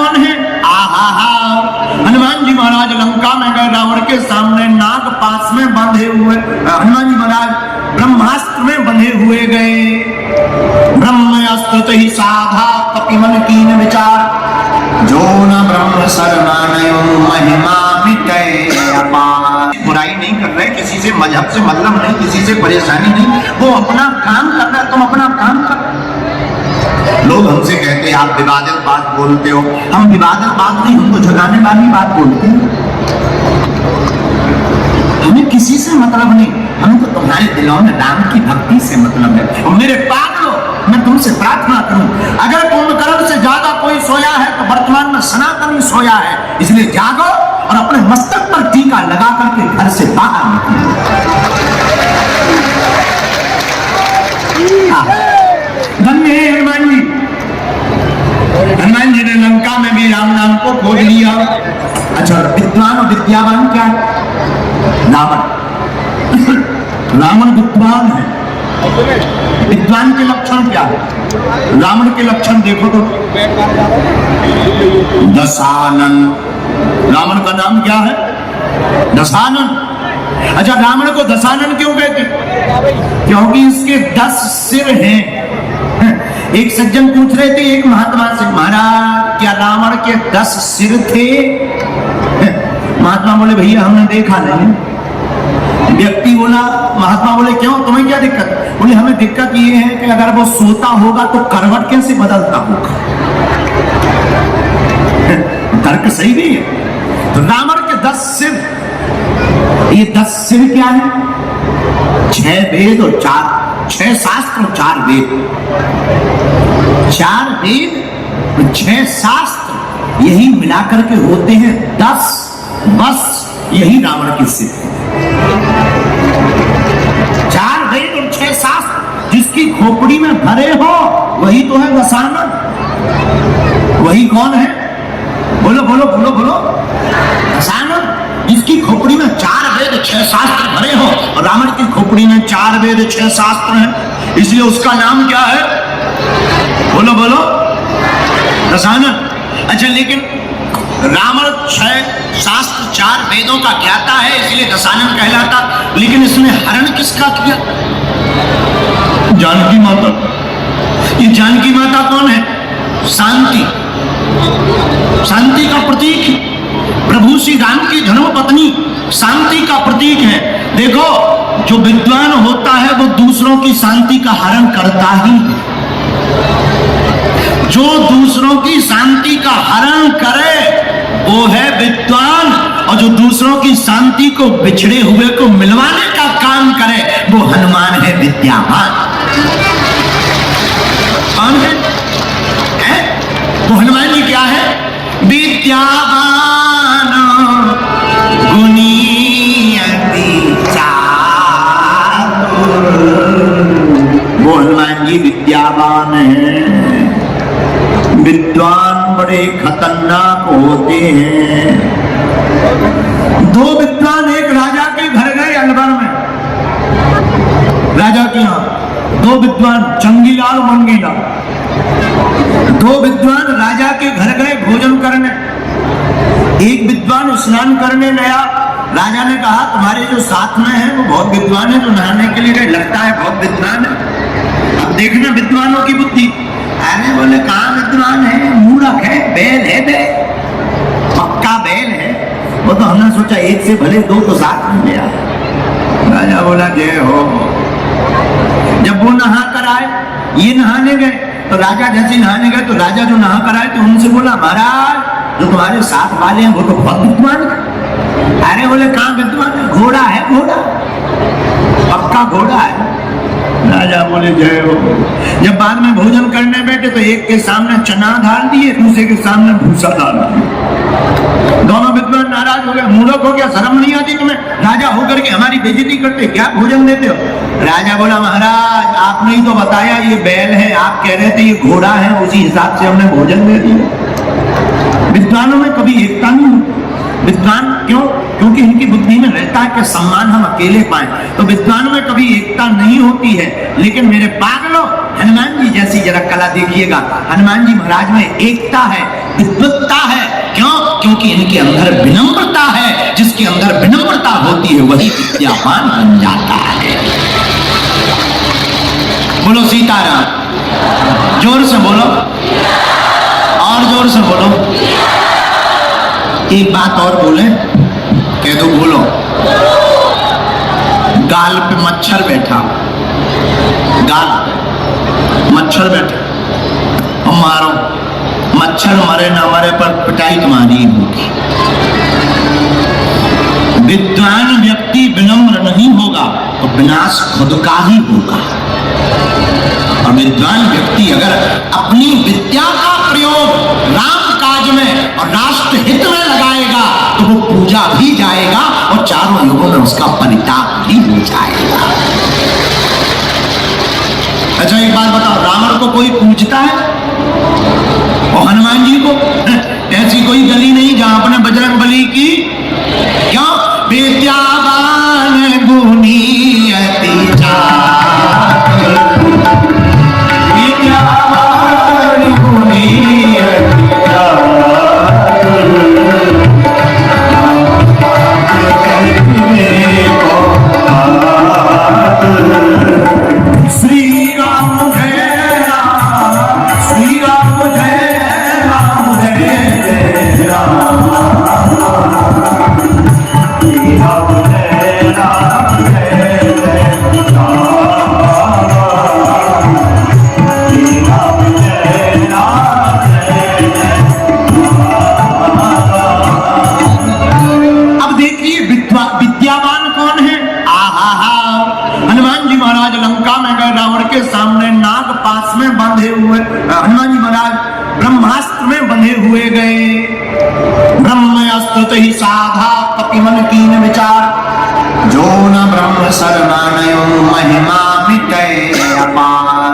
कौन है? आहा, हनुमान जी महाराज लंका में गए, रावण के सामने नाग पास में बंधे हुए, हनुमान जी महाराज ब्रह्मास्त्र में बंधे हुए गए। ब्रह्मास्त्र ही साधा कपिमन कीन विचार, जो न ब्रह्म शरणानयो महिमा मिटे अपार। बुराई नहीं कर रहे, किसी से मजहब से मतलब नहीं, किसी से परेशानी नहीं, वो अपना काम कर रहा है, तुम अपना काम कर। लोग हमसे कहते हैं आप विवादित बात बोलते हो, हम विवादित बात नहीं, हमको जगाने वाली बात बोलते हैं। हमें किसी से मतलब नहीं, हमको तुम्हारे दिलों में राम की भक्ति से मतलब है। और मेरे पागलों, मैं तुमसे प्रार्थना करूं, अगर कुंभकर्ण से ज्यादा कोई सोया है तो वर्तमान में सनातन ही सोया है। इसलिए जागो और अपने मस्तक पर टीका लगा करके घर से बाहर निकलो। धन्य है हनुमान जी। हनुमान जी ने लंका में भी राम नाम को खोज लिया। अच्छा, विद्वान और विद्यावान क्या है? रावण रावण विद्वान है। विद्वान के लक्षण क्या है? रावण के लक्षण देखो तो, दशानन। रावण का नाम क्या है? दशानन। अच्छा, रावण को दशानन क्यों कहते? क्योंकि इसके 10 सिर हैं। एक सज्जन पूछ रहे थे एक महात्मा से, महाराज क्या रावण के 10 सिर थे? महात्मा बोले भैया हमने देखा नहीं। व्यक्ति बोला, महात्मा बोले क्यों, तुम्हें क्या दिक्कत? बोले हमें दिक्कत ये है कि अगर वो सोता होगा तो करवट कैसे बदलता होगा। तर्क सही नहीं है। तो रावण के 10 सिर, ये 10 सिर क्या है? 6 वेद और 6 शास्त्र और 4 वेद। 4 वेद और 6 शास्त्र, यही मिलाकर के होते हैं 10। बस यही रावण की सिर। 4 वेद और 6 शास्त्र जिसकी खोपड़ी में भरे हो वही तो है दशानन। वही कौन है? बोलो बोलो बोलो बोलो। दशानन जिसकी खोपड़ी में 4 वेद 6 शास्त्र भरे हो, और रावण की खोपड़ी में 4 वेद 6 शास्त्र हैं, इसलिए उसका नाम क्या है? बोलो बोलो, दशानन। अच्छा, लेकिन रावण 6 शास्त्र 4 वेदों का ज्ञाता है, इसलिए दशानन कहलाता। लेकिन इसने हरण किसका किया? जानकी माता। ये जानकी माता कौन है? शांति, शांति का प्रतीक है। प्रभु श्री राम की धर्म पत्नी शांति का प्रतीक है। देखो, जो विद्वान होता है वो दूसरों की शांति का हरण करता ही है। जो दूसरों की शांति का हरण करे वो है विद्वान, और जो दूसरों की शांति को बिछड़े हुए को मिलवाने का काम करे वो हनुमान है, विद्यावान। कौन है? वो हनुमान जी क्या है? विद्यावान गुणी अति चातुर। वो हनुमान जी विद्यावान है। विद्वान बड़े खतरनाक होते हैं। 2 विद्वान एक राजा के घर गए अलवर में, राजा के यहाँ 2 विद्वान, चंगीलाल और मंगीलाल। 2 विद्वान राजा के घर गए भोजन करने। एक विद्वान स्नान करने गया। राजा ने कहा तुम्हारे जो साथ में है वो बहुत विद्वान है, जो नहाने के लिए गए लगता है बहुत विद्वान है। अब देखना विद्वानों की बुद्धि। अरे बोले कहाँ विद्वान है, मूर्ख है, बैल है, पक्का बैल है। वो तो हमने सोचा एक से भले 2 तो साथ में गया। राजा बोला जय हो। जब वो नहा कर आए, ये नहाने गए, तो राजा जैसे नहाने गए तो राजा जो नहा कर आए तो उनसे बोला महाराज जो तुम्हारे साथ वाले हैं वो तो बहुत विद्वान है। अरे बोले कहाँ विद्वान है? घोड़ा है, घोड़ा, पक्का घोड़ा है। राजा बोले जय हो। जब बाद में भोजन करने बैठे तो एक के सामने चना डाल दिए, दूसरे के सामने भूसा डाल दिया। दोनों विद्वान नाराज हो गए। मूर्ख हो गया, शर्म नहीं आती तुम्हें? राजा होकर के हमारी बेइज्जती करते, क्या भोजन देते हो? राजा बोला महाराज आपने ही तो बताया ये बैल है, आप कह रहे थे ये घोड़ा है, उसी हिसाब से हमने भोजन दे दिया। विद्वानों में कभी एकता नहीं होती। विद्वान क्यों? क्योंकि इनकी बुद्धि में रहता है कि सम्मान हम अकेले पाए। तो विद्वान में कभी एकता नहीं होती है। लेकिन मेरे पागलों, हनुमान जी जैसी जरा कला देखिएगा। हनुमान जी महाराज में एकता है, विद्वत्ता है। क्यों? क्योंकि इनके अंदर विनम्रता है। जिसके अंदर विनम्रता होती है वही विद्यावान बन जाता है। बोलो सीताराम। जोर से बोलो, और जोर से बोलो। एक बात और बोले, कह दो बोलो। गाल पे मच्छर बैठा, गाल पे मच्छर बैठा, मारो। मच्छर मरे ना मरे पर पिटाई तुम्हारी होगी। विद्वान व्यक्ति विनम्र नहीं होगा तो विनाश खुद का ही होगा। और विद्वान व्यक्ति अगर अपनी विद्या का प्रयोग राम काज में और राष्ट्र हित में लगाएगा तो वो पूजा भी जाएगा और चारों युगों में उसका परिताप भी हो जाएगा। अच्छा एक बात बताओ, रावण को कोई पूजता है? और हनुमान जी को? ऐसी कोई गली नहीं जहां अपने बजरंग बली की क्यों विद्यावान गुणी अति चातुर, विद्यावान गुणी अति हनुमान जी महाराज ब्रह्मास्त्र में बंधे हुए गए। ब्रह्मास्त्र ही साधा कपिमन कीन विचार, जो न ब्रह्म शरणानयो महिमा मिटै अपार।